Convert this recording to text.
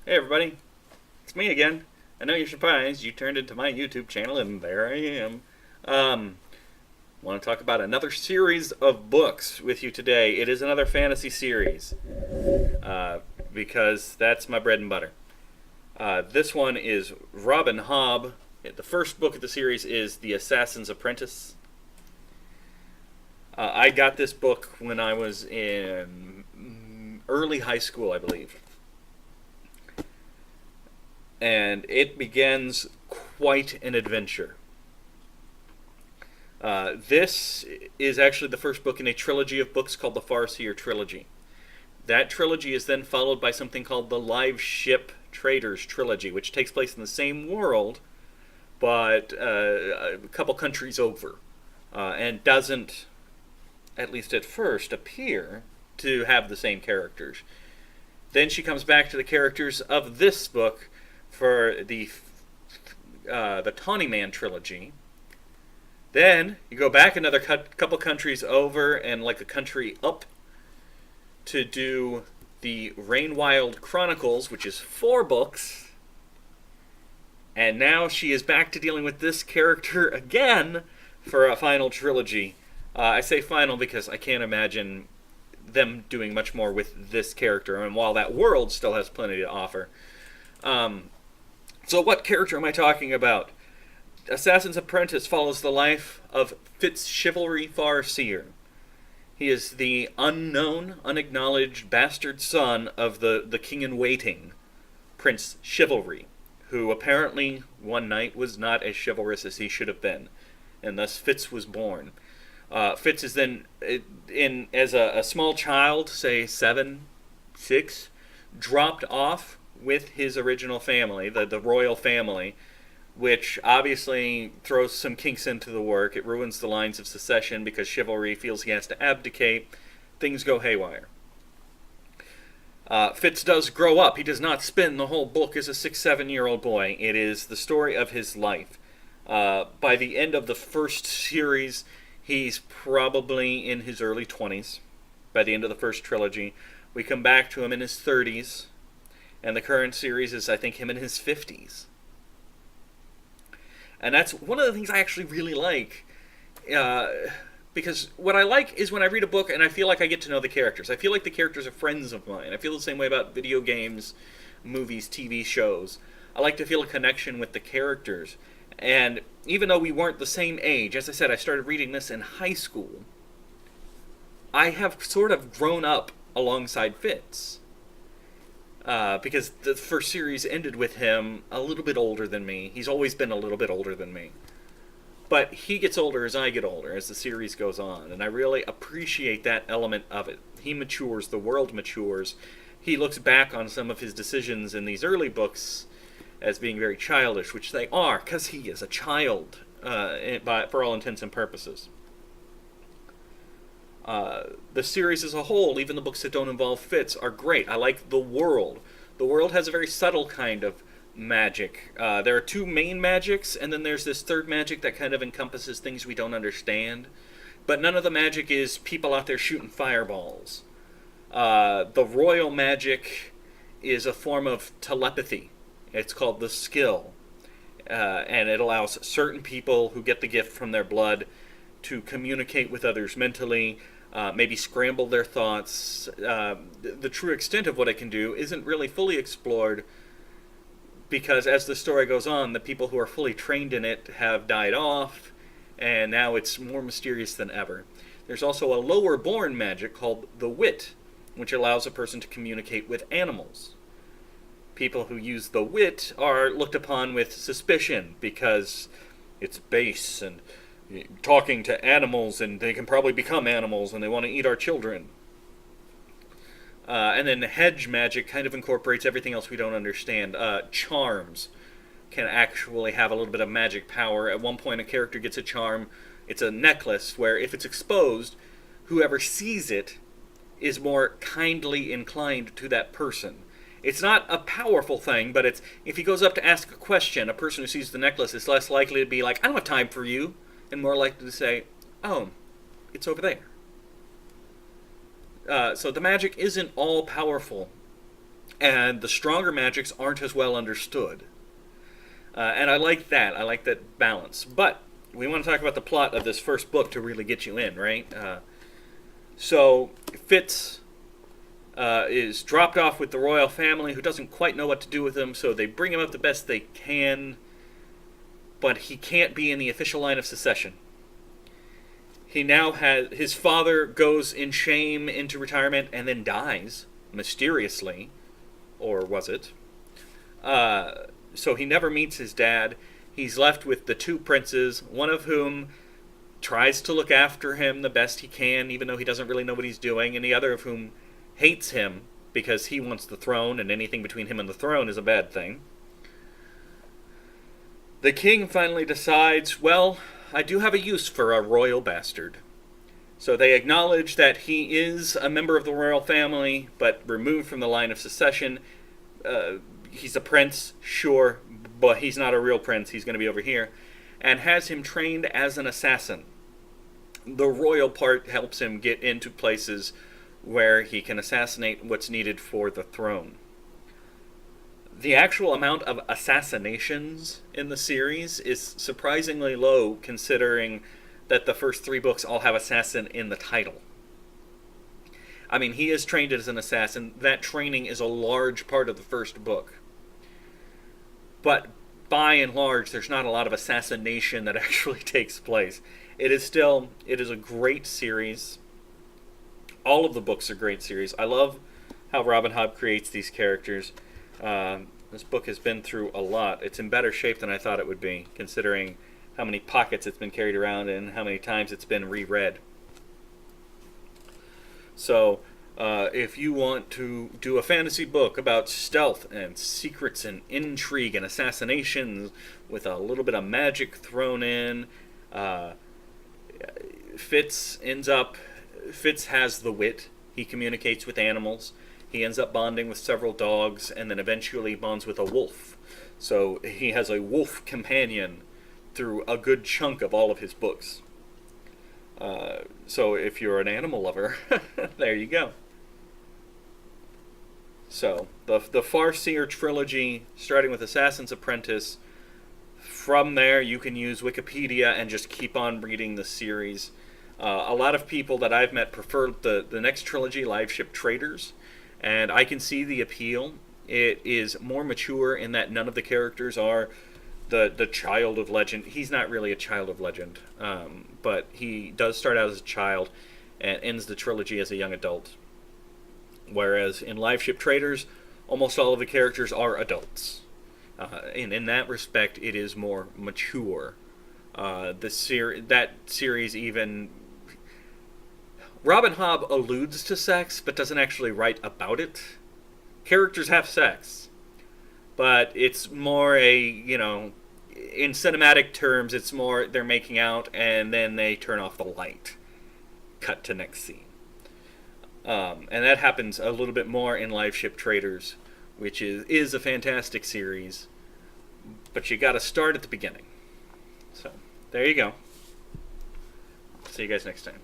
Hey everybody, it's me again. I know you're surprised. You turned into my YouTube channel, and there I am. Um, want to talk about another series of books with you today. It is another fantasy series, because that's my bread and butter. This one is Robin Hobb. The first book of the series is The Assassin's Apprentice. I got this book when I was in early high school, I believe. And it begins quite an adventure. This is actually the first book in a trilogy of books called the Farseer Trilogy. That trilogy is then followed by something called the Live Ship Traders Trilogy, which takes place in the same world, but a couple countries over, and doesn't, at least at first, appear to have the same characters. Then she comes back to the characters of this book for the Tawny Man trilogy. Then you go back another couple countries over and like a country up to do the Rainwild Chronicles, which is 4 books. And now she is back to dealing with this character again for a final trilogy. I say final because I can't imagine them doing much more with this character, and while that world still has plenty to offer. So what character am I talking about? Assassin's Apprentice follows the life of Chivalry Farseer. He is the unknown, unacknowledged bastard son of the king-in-waiting, Prince Chivalry, who apparently one night was not as chivalrous as he should have been, and thus Fitz was born. Fitz is then, as a small child, say 7, 6, dropped off with his original family, the royal family, which obviously throws some kinks into the work. It ruins the lines of succession because Chivalry feels he has to abdicate. Things go haywire. Fitz does grow up. He does not spend the whole book as a 6, 7-year-old boy. It is the story of his life. By the end of the first series, he's probably in his early 20s. By the end of the first trilogy, we come back to him in his 30s. And the current series is, I think, him in his 50s. And that's one of the things I actually really like. Because what I like is when I read a book and I feel like I get to know the characters. I feel like the characters are friends of mine. I feel the same way about video games, movies, TV shows. I like to feel a connection with the characters. And even though we weren't the same age, as I said, I started reading this in high school, I have sort of grown up alongside Fitz. Because the first series ended with him a little bit older than me. He's always been a little bit older than me. But he gets older as I get older, as the series goes on. And I really appreciate that element of it. He matures, the world matures. He looks back on some of his decisions in these early books as being very childish, which they are, because he is a child, for all intents and purposes. The series as a whole, even the books that don't involve Fitz, are great. I like the world. The world has a very subtle kind of magic. There are 2 main magics, and then there's this third magic that kind of encompasses things we don't understand. But none of the magic is people out there shooting fireballs. The royal magic is a form of telepathy. It's called the skill. And it allows certain people who get the gift from their blood to communicate with others mentally, maybe scramble their thoughts. The true extent of what it can do isn't really fully explored because as the story goes on, the people who are fully trained in it have died off, and now it's more mysterious than ever. There's also a lower-born magic called the wit, which allows a person to communicate with animals. People who use the wit are looked upon with suspicion because it's base and talking to animals, and they can probably become animals, and they want to eat our children. And then hedge magic kind of incorporates everything else we don't understand. Charms can actually have a little bit of magic power. At one point, a character gets a charm. It's a necklace where if it's exposed, whoever sees it is more kindly inclined to that person. It's not a powerful thing, but it's if he goes up to ask a question, a person who sees the necklace is less likely to be like, I don't have time for you, and more likely to say, oh, it's over there. So the magic isn't all powerful, and the stronger magics aren't as well understood. And I like that. I like that balance. But we want to talk about the plot of this first book to really get you in, right? So Fitz is dropped off with the royal family, who doesn't quite know what to do with him, so they bring him up the best they can, but he can't be in the official line of succession. He now has... His father goes in shame into retirement and then dies, mysteriously. Or was it? So he never meets his dad. He's left with the two princes, one of whom tries to look after him the best he can, even though he doesn't really know what he's doing, and the other of whom hates him because he wants the throne, and anything between him and the throne is a bad thing. The king finally decides, well, I do have a use for a royal bastard. So they acknowledge that he is a member of the royal family, but removed from the line of succession. He's a prince, sure, but he's not a real prince. He's going to be over here. And has him trained as an assassin. The royal part helps him get into places where he can assassinate what's needed for the throne. The actual amount of assassinations in the series is surprisingly low, considering that the first 3 books all have assassin in the title. I mean, he is trained as an assassin. That training is a large part of the first book. But by and large, there's not a lot of assassination that actually takes place. It is a great series. All of the books are great series. I love how Robin Hobbs creates these characters. This book has been through a lot. It's in better shape than I thought it would be, considering how many pockets it's been carried around and how many times it's been reread. So, if you want to do a fantasy book about stealth and secrets and intrigue and assassinations with a little bit of magic thrown in, Fitz has the wit. He communicates with animals. He ends up bonding with several dogs, and then eventually bonds with a wolf. So he has a wolf companion through a good chunk of all of his books. So if you're an animal lover, there you go. So the Farseer Trilogy, starting with Assassin's Apprentice. From there, you can use Wikipedia and just keep on reading the series. A lot of people that I've met prefer the next trilogy, Live Ship Traders, and I can see the appeal. It is more mature in that none of the characters are the child of legend. He's not really a child of legend, but he does start out as a child and ends the trilogy as a young adult. Whereas in Live Ship Traders, almost all of the characters are adults. And in that respect, it is more mature. That series even... Robin Hobbs alludes to sex, but doesn't actually write about it. Characters have sex. But it's more in cinematic terms, it's more they're making out and then they turn off the light. Cut to next scene. And that happens a little bit more in Live Ship Traders, which is a fantastic series. But you gotta start at the beginning. So, there you go. See you guys next time.